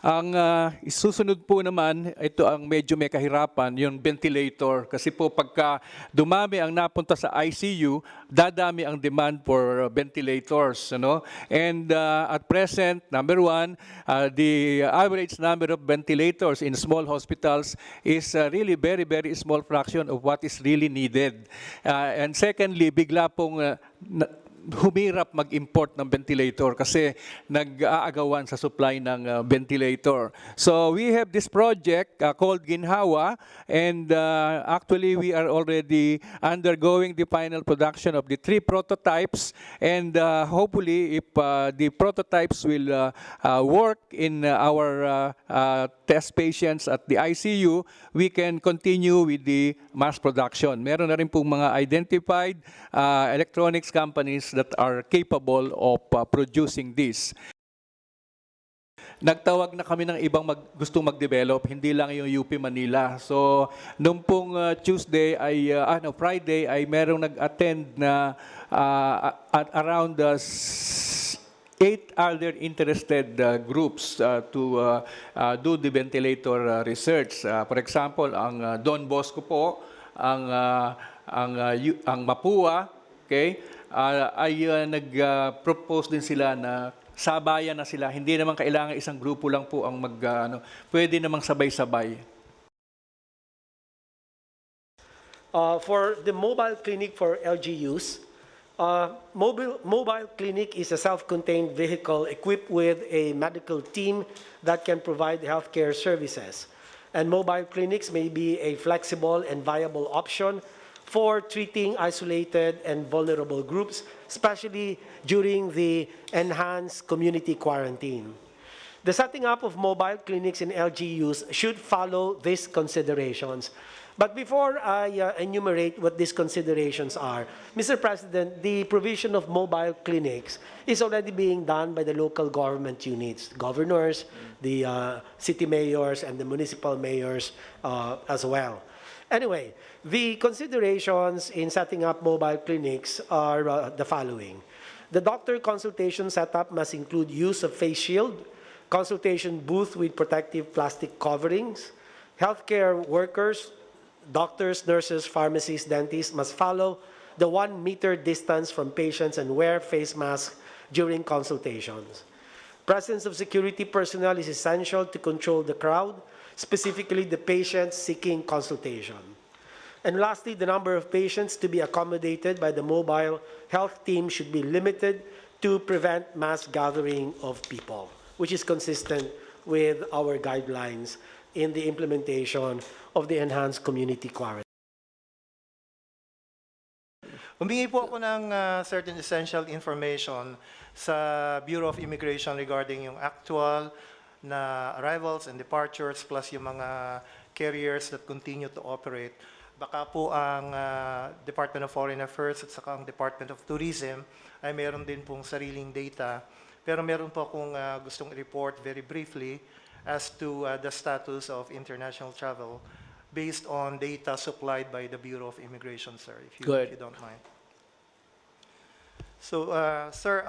Ang isusunod po naman, ito ang medyo may kahirapan, yung ventilator. Kasi po pagka dumami ang napunta sa ICU, dadami ang demand for ventilators. Ano? And at present, number one, the average number of ventilators in small hospitals is really very, very small fraction of what is really needed. And secondly, bigla pong humirap mag-import ng ventilator kasi nag-aagawan sa supply ng ventilator. So we have this project called Ginhawa, and actually we are already undergoing the final production of the 3 prototypes, and hopefully if the prototypes will work in our test patients at the ICU, we can continue with the mass production. Meron na rin pong mga identified electronics companies that are capable of producing this. Nagtawag na kami ng ibang gustong mag-develop, hindi lang yung UP Manila. So, nung pong Tuesday ay, Friday ay merong nag-attend na at around 8 other interested groups to do the ventilator research. For example, ang Don Bosco po, ang Mapua, okay, ay nag-propose din sila na sabayan na sila. Hindi naman kailangan isang grupo lang po ang pwede namang sabay-sabay. For the mobile clinic for LGUs, mobile clinic is a self-contained vehicle equipped with a medical team that can provide healthcare services. And mobile clinics may be a flexible and viable option for treating isolated and vulnerable groups, especially during the enhanced community quarantine. The setting up of mobile clinics in LGUs should follow these considerations. But before I enumerate what these considerations are, Mr. President, the provision of mobile clinics is already being done by the local government units, governors, the city mayors, and the municipal mayors as well. Anyway, the considerations in setting up mobile clinics are the following. The doctor consultation setup must include use of face shield, consultation booth with protective plastic coverings. Healthcare workers, doctors, nurses, pharmacists, dentists must follow the 1 meter distance from patients and wear face masks during consultations. Presence of security personnel is essential to control the crowd, specifically the patients seeking consultation. And lastly, the number of patients to be accommodated by the mobile health team should be limited to prevent mass gathering of people, which is consistent with our guidelines in the implementation of the enhanced community quarantine. Humingi po ako ng certain essential information sa Bureau of Immigration regarding yung actual na arrivals and departures plus yung mga carriers that continue to operate. Baka po ang Department of Foreign Affairs at saka ang Department of Tourism ay meron din pong sariling data. Pero meron po akong gustong report very briefly as to the status of international travel based on data supplied by the Bureau of Immigration, sir, if you don't mind. So, sir,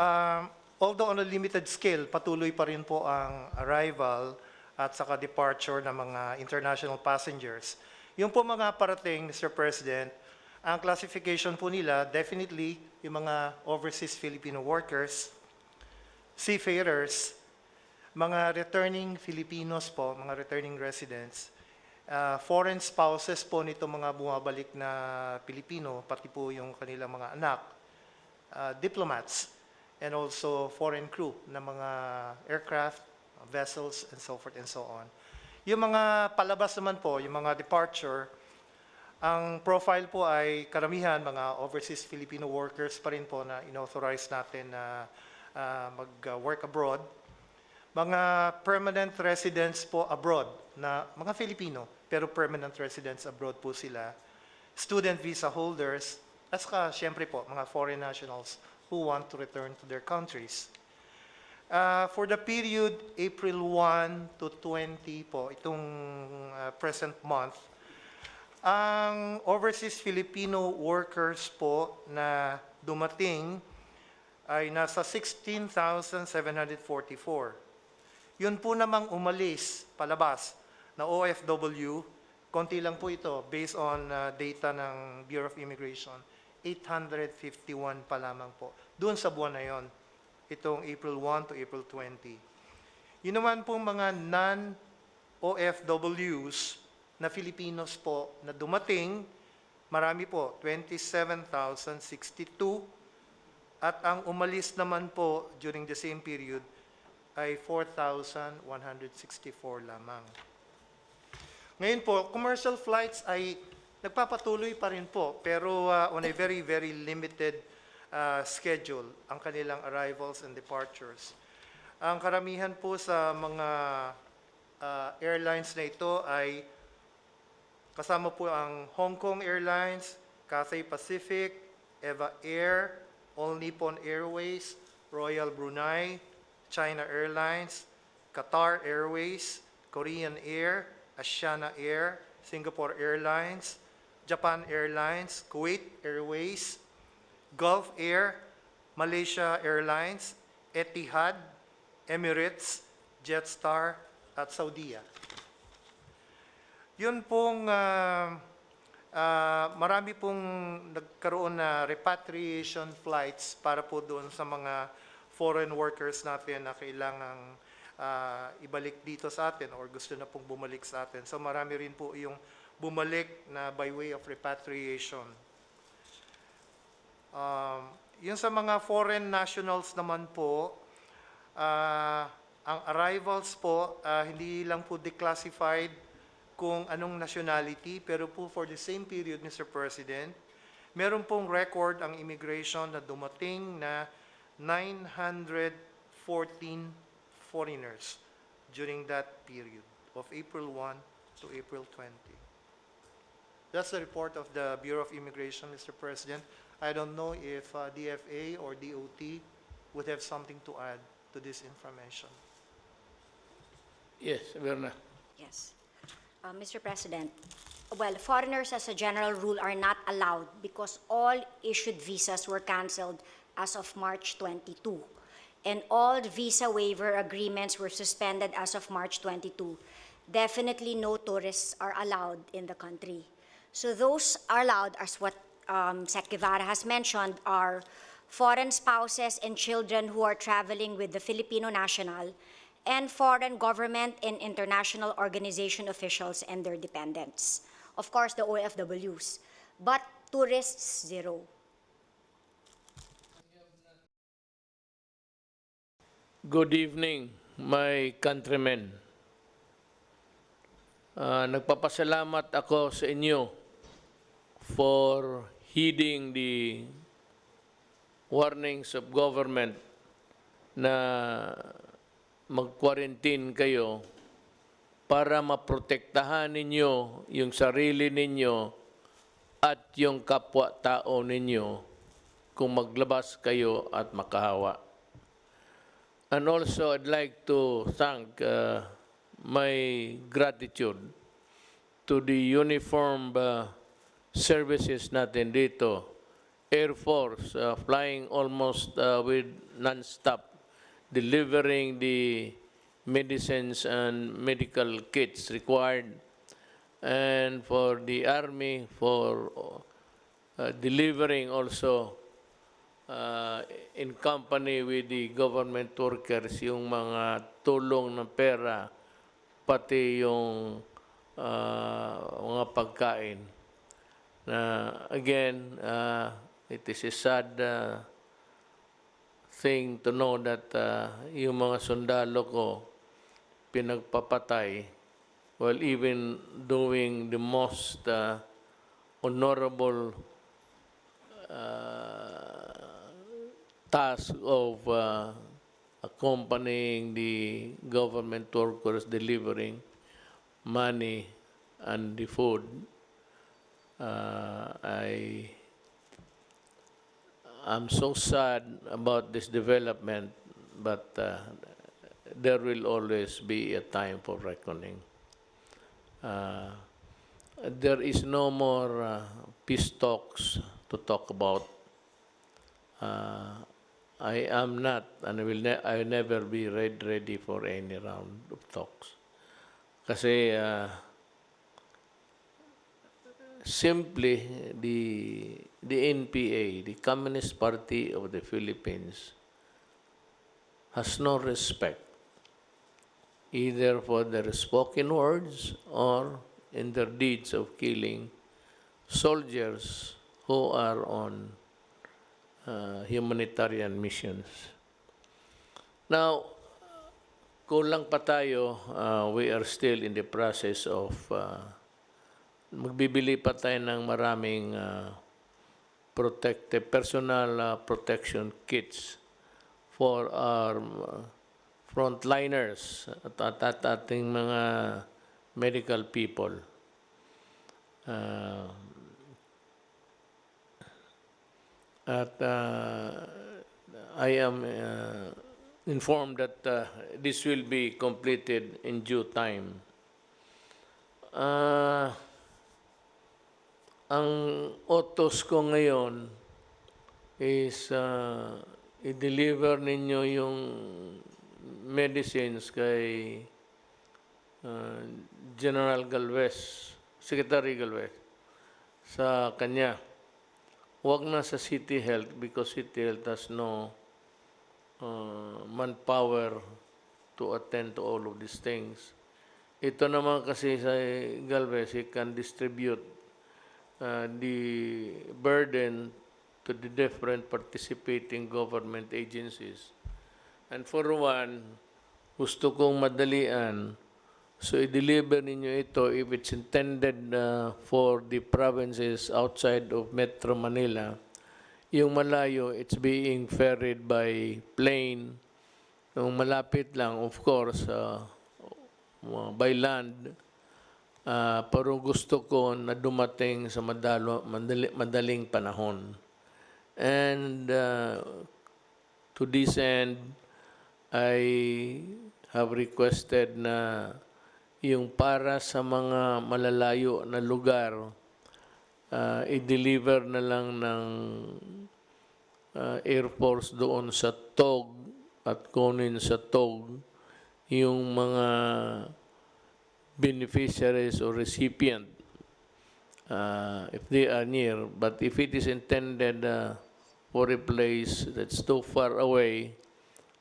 although on a limited scale, patuloy pa rin po ang arrival at saka departure ng mga international passengers. Yung po mga parating, Mr. President, ang classification po nila, definitely yung mga overseas Filipino workers, seafarers, mga returning Filipinos po, mga returning residents, foreign spouses po nito mga bumabalik na Pilipino, pati po yung kanilang mga anak, diplomats, and also foreign crew ng mga aircraft, vessels, and so forth and so on. Yung mga palabas naman po, yung mga departure, ang profile po ay karamihan mga overseas Filipino workers pa rin po na inauthorize natin na mag-work abroad. Mga permanent residents po abroad na mga Filipino, pero permanent residents abroad po sila. Student visa holders, at saka siyempre po mga foreign nationals who want to return to their countries. For the period April 1 to 20 po, itong present month, ang overseas Filipino workers po na dumating ay nasa 16,744. Yun po namang umalis, palabas, na OFW, konti lang po ito, based on data ng Bureau of Immigration, 851 pa lamang po. Doon sa buwan na yon, itong April 1 to April 20. Yun naman po mga non-OFWs na Filipinos po na dumating, marami po, 27,062. At ang umalis naman po during the same period ay 4,164 lamang. Ngayon po, commercial flights ay nagpapatuloy pa rin po, pero on a very, very limited schedule ang kanilang arrivals and departures. Ang karamihan po sa mga airlines na ito ay kasama po ang Hong Kong Airlines, Cathay Pacific, Eva Air, All Nippon Airways, Royal Brunei, China Airlines, Qatar Airways, Korean Air, Asiana Air, Singapore Airlines, Japan Airlines, Kuwait Airways, Gulf Air, Malaysia Airlines, Etihad, Emirates, Jetstar, at Saudia. Yun pong marami pong nagkaroon na repatriation flights para po doon sa mga foreign workers natin na kailangang ibalik dito sa atin or gusto na pong bumalik sa atin. So marami rin po yung bumalik na by way of repatriation. Yung sa mga foreign nationals naman po, ang arrivals po, hindi lang po declassified kung anong nationality, pero po for the same period, Mr. President, meron pong record ang immigration na dumating na 914 foreigners during that period of April 1 to April 20. That's the report of the Bureau of Immigration, Mr. President. I don't know if DFA or DOT would have something to add to this information. Yes, Verna. Yes. Mr. President, well, foreigners as a general rule are not allowed because all issued visas were canceled as of March 22. And all visa waiver agreements were suspended as of March 22. Definitely no tourists are allowed in the country. So those are allowed, as what Sec. Guevara has mentioned, are foreign spouses and children who are traveling with the Filipino national, and foreign government and international organization officials and their dependents. Of course, the OFWs. But tourists, zero. Good evening, my countrymen. Nagpapasalamat ako sa inyo for heeding the warnings of government na mag-quarantine kayo para maprotektahan ninyo yung sarili ninyo at yung kapwa-tao ninyo kung maglabas kayo at makahawa. And also, I'd like to thank my gratitude to the uniformed services natin dito. Air Force, flying almost with non-stop, delivering the medicines and medical kits required, and for the Army for delivering also in company with the government workers yung mga tulong ng pera, pati yung mga pagkain. Again, it is a sad thing to know that yung mga sundalo ko pinagpapatay while even doing the most honorable task of accompanying the government workers delivering money and the food. I'm so sad about this development, but there will always be a time for reckoning. There is no more peace talks to talk about. I am not, and I will never be ready for any round of talks. Kasi simply the NPA, the Communist Party of the Philippines, has no respect either for their spoken words or in their deeds of killing soldiers who are on humanitarian missions. Now, kulang pa tayo, we are still in the process of magbibili pa tayo ng maraming personal protection kits for our frontliners at ating mga medical people. I am informed that this will be completed in due time. Ang utos ko ngayon is i-deliver ninyo yung medicines kay General Galvez, Secretary Galvez, sa kanya. Huwag na sa City Health because City Health has no manpower to attend to all of these things. Ito naman kasi sa Galvez, he can distribute the burden to the different participating government agencies. And for one, gusto kong madalian, so i-deliver ninyo ito if it's intended for the provinces outside of Metro Manila. Yung malayo, it's being ferried by plane. Yung malapit lang, of course, by land. Pero gusto ko na dumating sa madaling panahon. And to this end, I have requested na yung para sa mga malalayo na lugar, i-deliver na lang ng Air Force doon sa TOG at kunin sa TOG yung mga beneficiaries or recipient if they are near. But if it is intended for a place that's too far away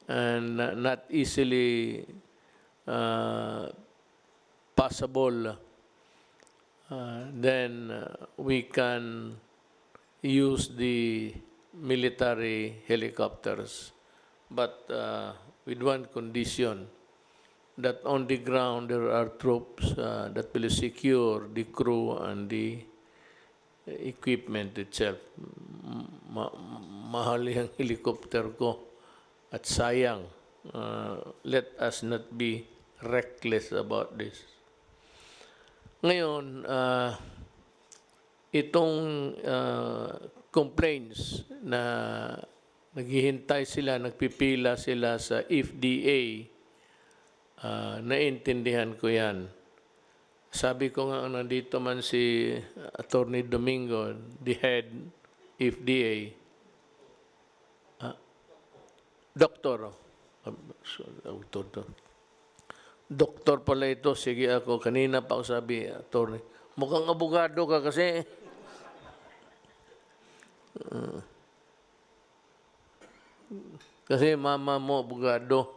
and not easily possible, then we can use the military helicopters, but with one condition, that on the ground there are troops that will secure the crew and the equipment itself. Mahal yung helicopter ko at sayang. Let us not be reckless about this. Ngayon, itong complaints na naghihintay sila, nagpipila sila sa FDA, naintindihan ko yan. Sabi ko nga, nandito man si Attorney Domingo, the head FDA, doktor, doktor pala ito, sige ako, kanina pa ako sabi, attorney, mukhang abogado ka kasi. Kasi mama mo abogado.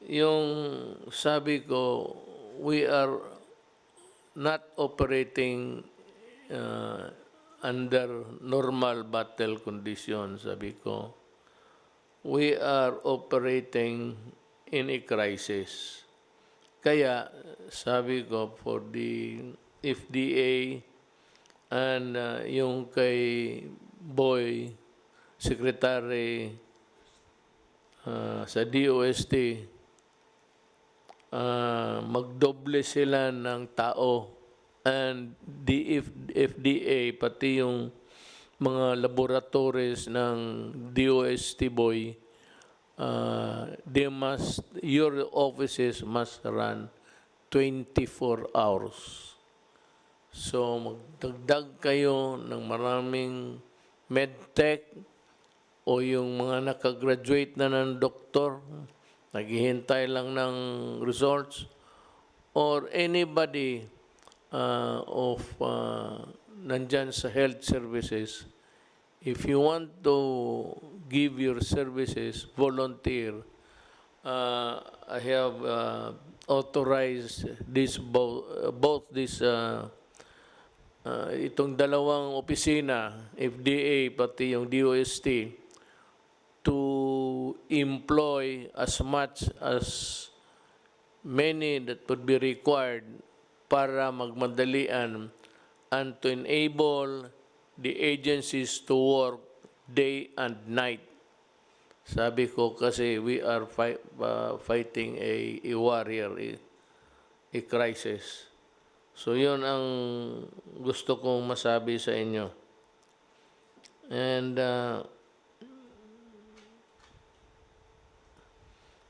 Yung sabi ko, we are not operating under normal battle conditions, sabi ko. We are operating in a crisis. Kaya, sabi ko, for the FDA and yung kay Boy, Secretary sa DOST, magdoble sila ng tao, and the FDA, pati yung mga laboratories ng DOST Boy, your offices must run 24 hours. So magdagdag kayo ng maraming medtech o yung mga nakagraduate na ng doktor, naghihintay lang ng results, or anybody nandyan sa health services, if you want to give your services, volunteer. I have authorized this both this itong dalawang opisina, FDA pati yung DOST, to employ as much as many that would be required para magmadalian and to enable the agencies to work day and night. Sabi ko kasi we are fighting a war here, a crisis. So yun ang gusto kong masabi sa inyo. And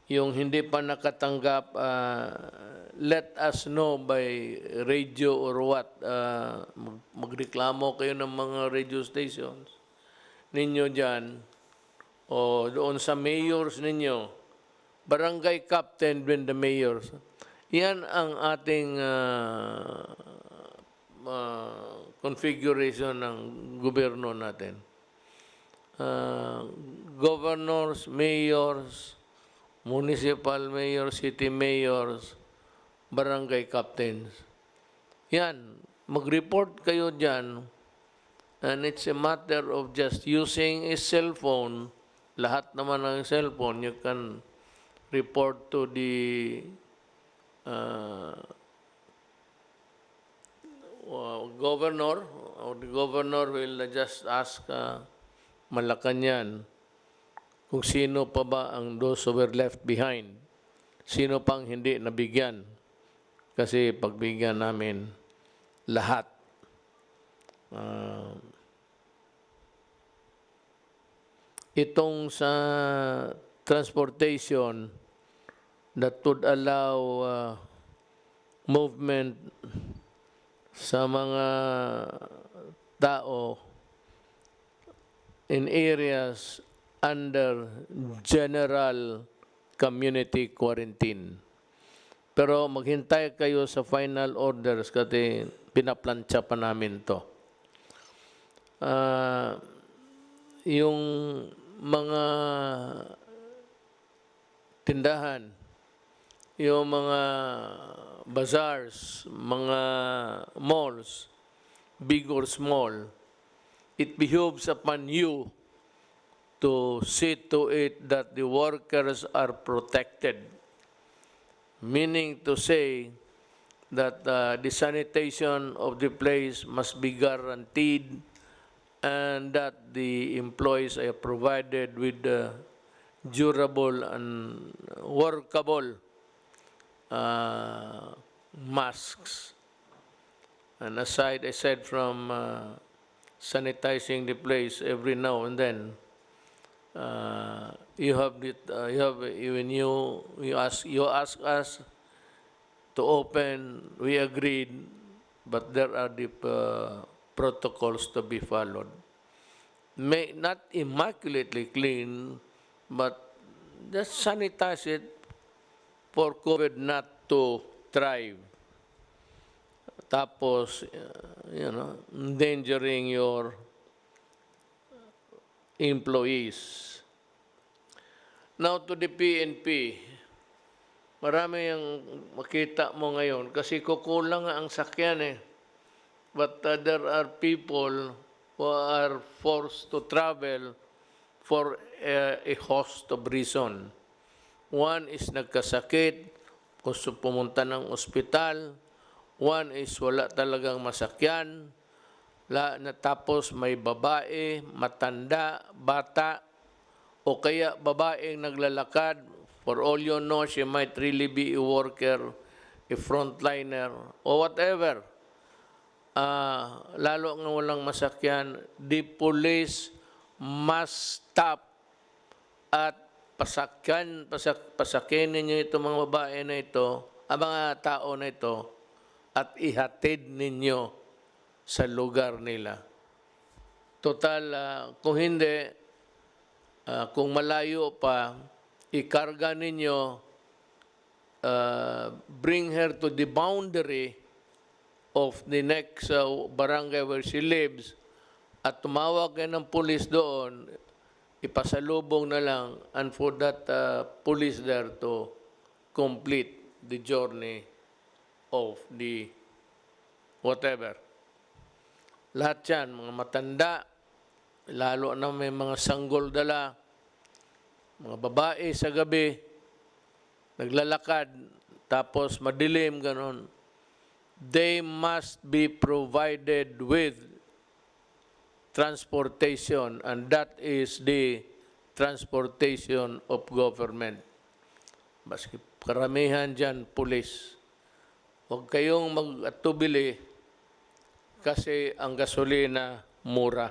yung hindi pa nakatanggap, let us know by radio or what. Magreklamo kayo ng mga radio stations ninyo dyan o doon sa mayors ninyo, barangay captain when the mayors. Yan ang ating configuration ng gobyerno natin. Governors, mayors, municipal mayors, city mayors, barangay captains. Yan, mag-report kayo dyan. And it's a matter of just using a cell phone. Lahat naman ng cellphone, you can report to the governor, or the governor will just ask Malacanang kung sino pa ba ang those who were left behind. Sino pang hindi nabigyan. Kasi pagbigyan namin lahat. Itong sa transportation that would allow movement sa mga tao in areas under general community quarantine. Pero maghintay kayo sa final orders kasi pinaplansya pa namin to. Yung mga tindahan, yung mga bazaars, mga malls, big or small, it behoves upon you to see to it that the workers are protected. Meaning to say that the sanitation of the place must be guaranteed and that the employees are provided with durable and workable masks. And aside, I said, from sanitizing the place every now and then, when you ask us to open, we agreed, but there are the protocols to be followed. May not immaculately clean, but just sanitize it for COVID not to thrive. Tapos, endangering your employees. Now to the PNP, marami yung makita mo ngayon kasi kukulang ang sakyan eh. But there are people who are forced to travel for a host of reasons. One is nagkasakit, gusto pumunta ng ospital. One is wala talagang masakyan. Tapos may babae, matanda, bata, o kaya babaeng naglalakad. For all you know, she might really be a worker, a frontliner, or whatever. Lalo nga walang masakyan, the police must stop at pasakyan ninyo itong mga babae na ito, ang mga tao na ito, at ihatid ninyo sa lugar nila. Total, kung hindi, kung malayo pa, ikarga ninyo, bring her to the boundary of the next barangay where she lives at tumawag kayo ng pulis doon, ipasalubong na lang and for that police there to complete the journey of the whatever. Lahat yan, mga matanda, lalo na may mga sanggol dala, mga babae sa gabi, naglalakad, tapos madilim, ganon. They must be provided with transportation, and that is the transportation of government. Baski karamihan dyan, pulis. Huwag kayong mag-atubili kasi ang gasolina mura.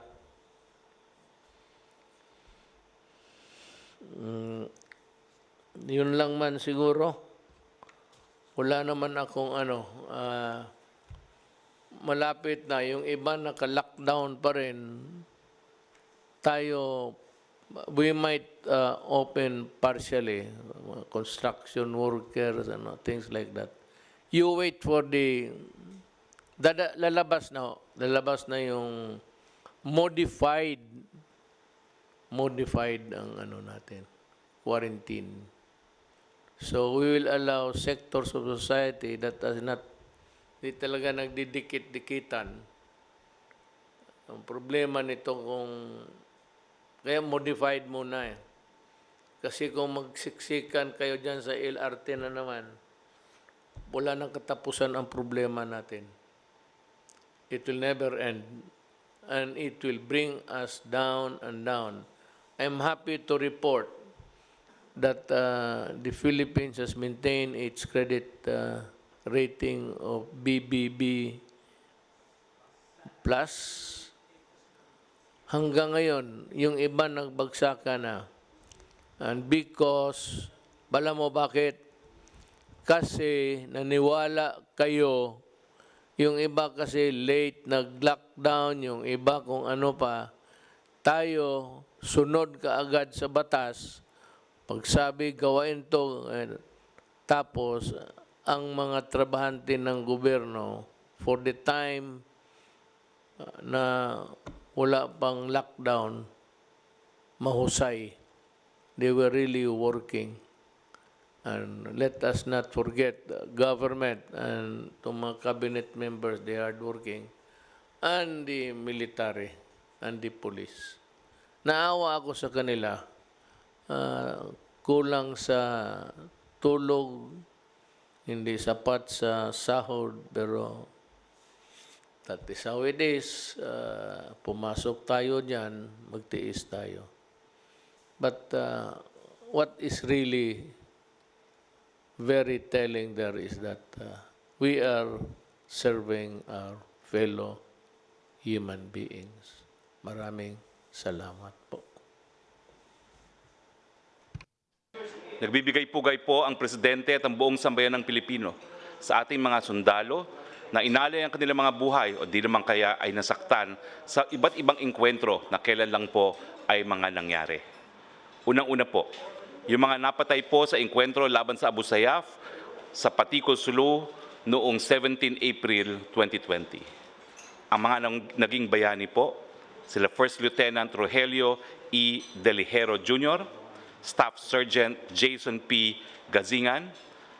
Yun lang man siguro. Wala naman akong malapit na. Yung iba naka-lockdown pa rin. Tayo, we might open partially. Construction workers and things like that. You wait for the... Lalabas na yung modified ang natin, quarantine. So we will allow sectors of society that are not, di talaga nagdidikit-dikitan. Ang problema nito kaya modified muna eh. Kasi kung magsiksikan kayo dyan sa LRT na naman, wala nang katapusan ang problema natin. It will never end. And it will bring us down and down. I'm happy to report that the Philippines has maintained its credit rating of BBB plus. Hanggang ngayon, yung iba nagbagsakan na. And because, bala mo bakit? Kasi naniwala kayo, yung iba kasi late nag-lockdown, yung iba kung ano pa, tayo sunod kaagad sa batas, pagsabi gawain to, tapos ang mga trabahante ng gobyerno, for the time na wala pang lockdown, mahusay. They were really working. And let us not forget the government and the mga cabinet members, they are hardworking, and the military and the police. Naawa ako sa kanila. Kulang sa tulog, hindi sapat sa sahod, pero that is how it is. Pumasok tayo dyan, magtiis tayo. But what is really very telling there is that we are serving our fellow human beings. Maraming salamat po. Nagbibigay pugay po ang Presidente at ang buong sambayan ng Pilipino sa ating mga sundalo na inalay ang kanilang mga buhay o di naman kaya ay nasaktan sa iba't ibang engkwentro na kailan lang po ay mga nangyari. Unang-una po, yung mga napatay po sa engkwentro laban sa Abu Sayyaf sa Paticol, Sulu noong 17 April 2020. Ang mga naging bayani po, sila First Lieutenant Rogelio E. Delihero Jr., Staff Sergeant Jason P. Gazingan,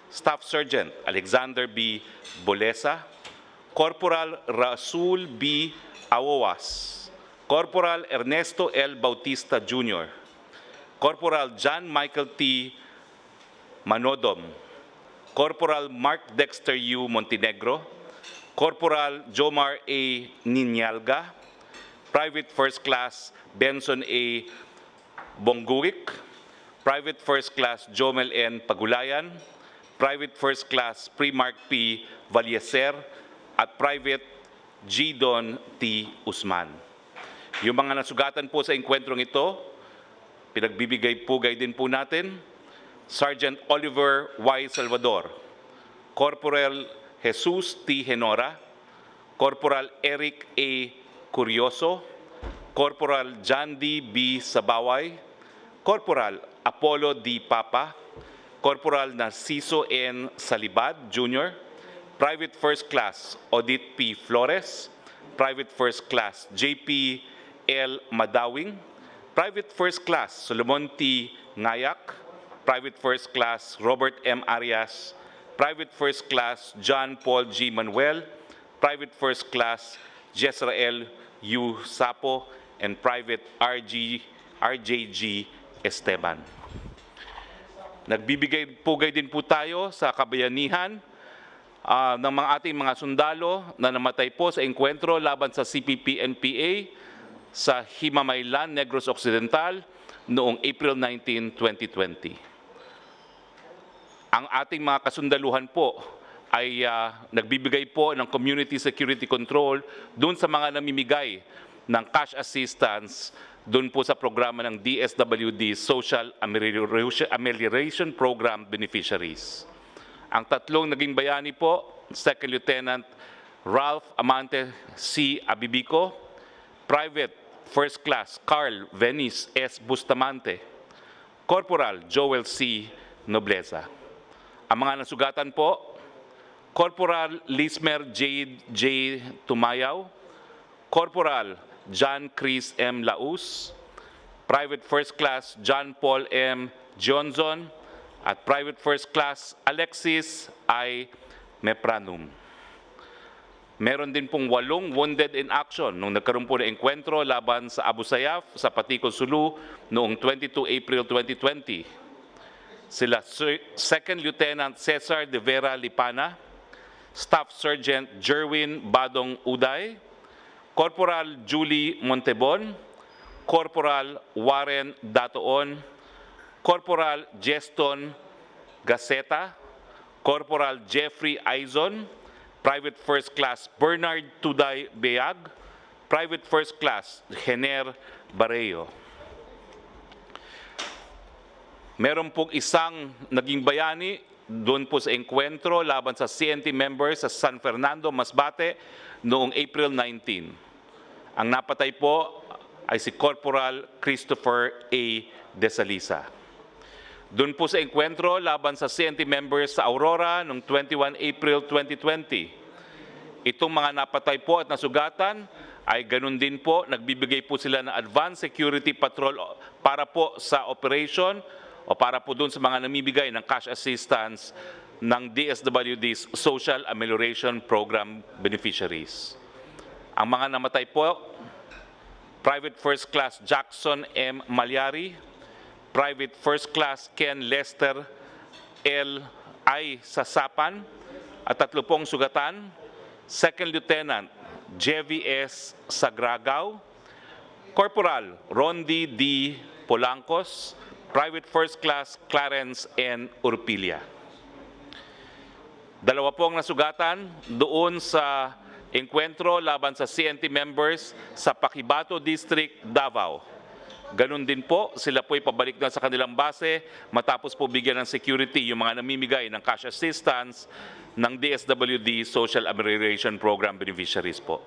Staff Sergeant Alexander B. Bolesa, Corporal Rasul B. Awowas, Corporal Ernesto L. Bautista Jr., Corporal John Michael T. Manodom, Corporal Mark Dexter U. Montenegro, Corporal Jomar A. Ninyalga, Private First Class Benson A. Bongurik, Private First Class Jomel N. Pagulayan, Private First Class Primark P. Valleser, at Private G. Don T. Usman. Yung mga nasugatan po sa engkwentrong ito, pinagbibigay pugay din po natin, Sergeant Oliver Y. Salvador, Corporal Jesus T. Henora, Corporal Eric A. Curioso, Corporal John D. B. Sabaway, Corporal Apollo D. Papa, Corporal Narciso N. Salibad Jr., Private First Class Odit P. Flores, Private First Class JP L. Madawing, Private First Class Solomon T. Ngayak, Private First Class Robert M. Arias, Private First Class John Paul G. Manuel, Private First Class Jezrael U. Sapo, and Private RJG Esteban. Nagbibigay-pugay din po tayo sa kabayanihan ng mga ating mga sundalo na namatay po sa engkwentro laban sa CPP-NPA sa Himamaylan, Negros Occidental noong April 19, 2020. Ang ating mga kasundaluhan po ay nagbibigay po ng community security control doon sa mga namimigay ng cash assistance doon po sa programa ng DSWD Social Amelioration Program beneficiaries. Ang tatlong naging bayani po, Second Lieutenant Ralph Amante C. Abibico, Private First Class Carl Venice S. Bustamante, Corporal Joel C. Nobleza. Ang mga nasugatan po, Corporal Lismer J. Tumayaw, Corporal John Chris M. Laus, Private First Class John Paul M. Johnson, at Private First Class Alexis I. Mepranum. Meron din pong 8 wounded in action nung nagkaroon po ng engkwentro laban sa Abu Sayyaf sa Paticol, Sulu noong 22 April 2020. Sila Second Lieutenant Cesar de Vera Lipana, Staff Sergeant Jerwin Badong Uday, Corporal Julie Montebon, Corporal Warren Datoon, Corporal Jeston Gaceta, Corporal Jeffrey Aizon, Private First Class Bernard Tuday Beag, Private First Class Jener Bareo. Meron pong isang naging bayani doon po sa engkwentro laban sa CNT members sa San Fernando, Masbate noong April 19. Ang napatay po ay si Corporal Christopher A. Desalisa. Doon po sa engkwentro laban sa CNT members sa Aurora noong 21 April 2020. Itong mga napatay po at nasugatan ay ganun din po, nagbibigay po sila ng advanced security patrol para po sa operation o para po doon sa mga namibigay ng cash assistance ng DSWD's Social Amelioration Program beneficiaries. Ang mga namatay po, Private First Class Jackson M. Malyari, Private First Class Ken Lester L. I. Sasapan, at 3 pong sugatan, Second Lieutenant JVS Sagragaw, Corporal Rondi D. Polancos, Private First Class Clarence N. Urpilia. 2 pong nasugatan doon sa engkwentro laban sa CNT members sa Paquibato District, Davao. Ganun din po, sila po'y pabalik na sa kanilang base matapos po bigyan ng security yung mga namimigay ng cash assistance ng DSWD Social Amelioration Program beneficiaries po.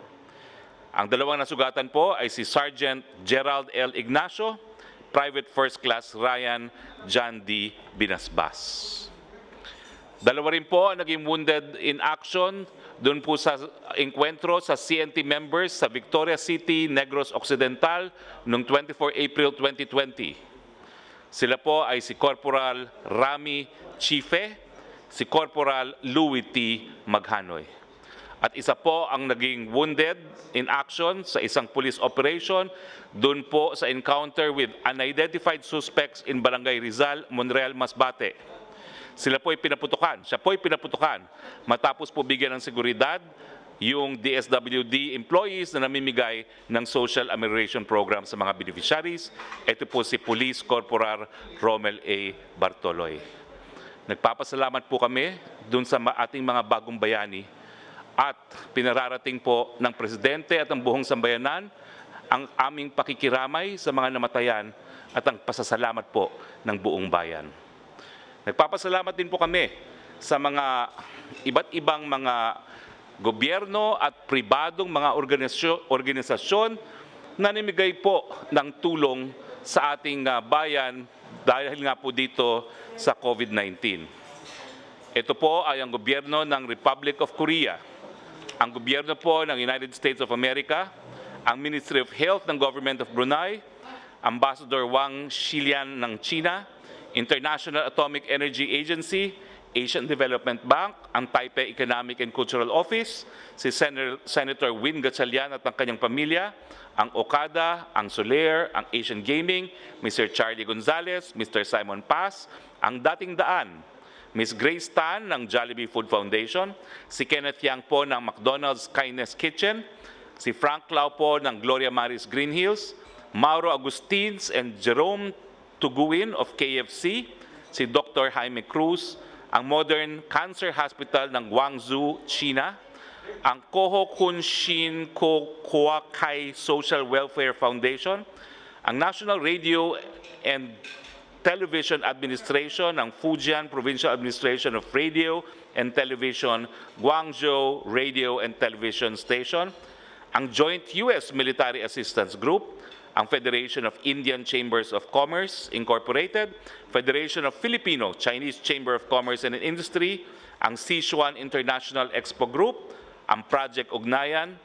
Ang 2 nasugatan po ay si Sergeant Gerald L. Ignacio, Private First Class Ryan John D. Binasbas. 2 rin po naging wounded in action doon po sa engkwentro sa CNT members sa Victoria City, Negros Occidental noong 24 April 2020. Sila po ay si Corporal Rami Chife, si Corporal Louis T. Maghanoy. At isa po ang naging wounded in action sa isang police operation doon po sa encounter with unidentified suspects in Barangay Rizal, Monreal, Masbate. Siya po'y pinaputukan matapos po bigyan ng seguridad yung DSWD employees na namimigay ng Social Amelioration Program sa mga beneficiaries. Ito po si Police Corporal Romel A. Bartoloy. Nagpapasalamat po kami doon sa ating mga bagong bayani at pinararating po ng Presidente at ang buong sambayanan ang aming pakikiramay sa mga namatayan at ang pasasalamat po ng buong bayan. Nagpapasalamat din po kami sa mga iba't ibang mga gobyerno at pribadong mga organisasyon na namigay po ng tulong sa ating bayan dahil nga po dito sa COVID-19. Ito po ay ang gobyerno ng Republic of Korea, ang gobyerno po ng United States of America, ang Ministry of Health ng Government of Brunei, Ambassador Wang Xilian ng China, International Atomic Energy Agency, Asian Development Bank, ang Taipei Economic and Cultural Office, si Senator Win Gatchalian at ang kanyang pamilya, ang Okada, ang Soler, ang Asian Gaming, Mr. Charlie Gonzalez, Mr. Simon Paz, ang Dating Daan, Ms. Grace Tan ng Jollibee Food Foundation, si Kenneth Yang po ng McDonald's Kindness Kitchen, si Frank Lau po ng Gloria Maris Green Hills, Mauro Agustins and Jerome Tuguin of KFC, si Dr. Jaime Cruz, ang Modern Cancer Hospital ng Guangzhou, China, ang Koho Kunshin Kokuakai Social Welfare Foundation, ang National Radio and Television Administration ng Fujian Provincial Administration of Radio and Television, Guangzhou Radio and Television Station, ang Joint U.S. Military Assistance Group, ang Federation of Indian Chambers of Commerce Incorporated, Federation of Filipino Chinese Chamber of Commerce and Industry, ang Sichuan International Expo Group, ang Project Ugnayan,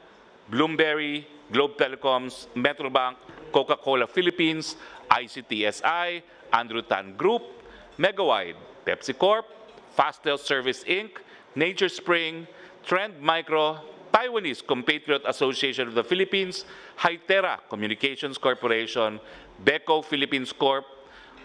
Bloomberry, Globe Telecoms, Metrobank, Coca-Cola Philippines, ICTSI, Andrew Tan Group, Megawide, Pepsi Corp, Fastel Service Inc., Nature Spring, Trend Micro, Taiwanese Compatriot Association of the Philippines, Hytera Communications Corporation, Beco Philippines Corp.,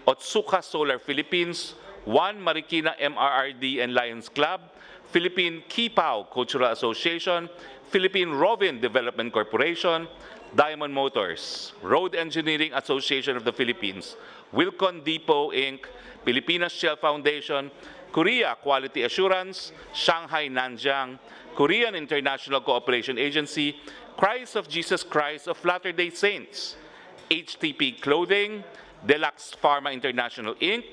Otsuka Solar Philippines, One Marikina MRRD and Lions Club, Philippine Kipao Cultural Association, Philippine Rovin Development Corporation, Diamond Motors, Road Engineering Association of the Philippines, Wilcon Depot Inc., Pilipinas Shell Foundation, Korea Quality Assurance, Shanghai Nanjiang, Korean International Cooperation Agency, Christ of Jesus Christ of Latter-day Saints, HTP Clothing, Deluxe Pharma International Inc.,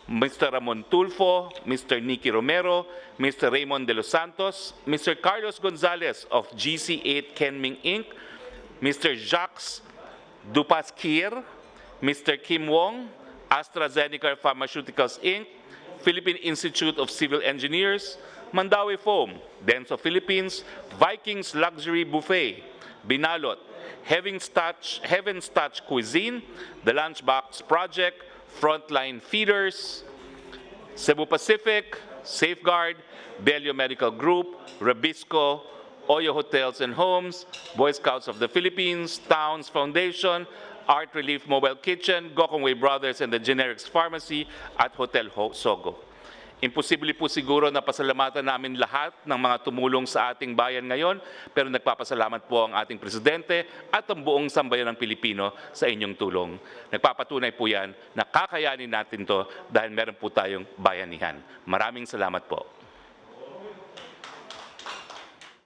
Mr. Ramon Tulfo, Mr. Nicky Romero, Mr. Raymond De Los Santos, Mr. Carlos Gonzalez of GC8 Kenming Inc., Mr. Jacques Dupasquier, Mr. Kim Wong, AstraZeneca Pharmaceuticals Inc., Philippine Institute of Civil Engineers, Mandawi Foam, Denso Philippines, Vikings Luxury Buffet, Binalot, Heaven's Touch Cuisine, The Lunchbox Project, Frontline Feeders, Cebu Pacific, Safeguard, Bello Medical Group, Rabisco, Oyo Hotels and Homes, Boy Scouts of the Philippines, Towns Foundation, Art Relief Mobile Kitchen, Gokongwei Brothers and the Generics Pharmacy at Hotel Sogo. Imposible po siguro na pasalamatan namin lahat ng mga tumulong sa ating bayan ngayon, pero nagpapasalamat po ang ating Presidente at ang buong sambayan ng Pilipino sa inyong tulong. Nagpapatunay po yan na kakayanin natin to dahil meron po tayong bayanihan. Maraming salamat po.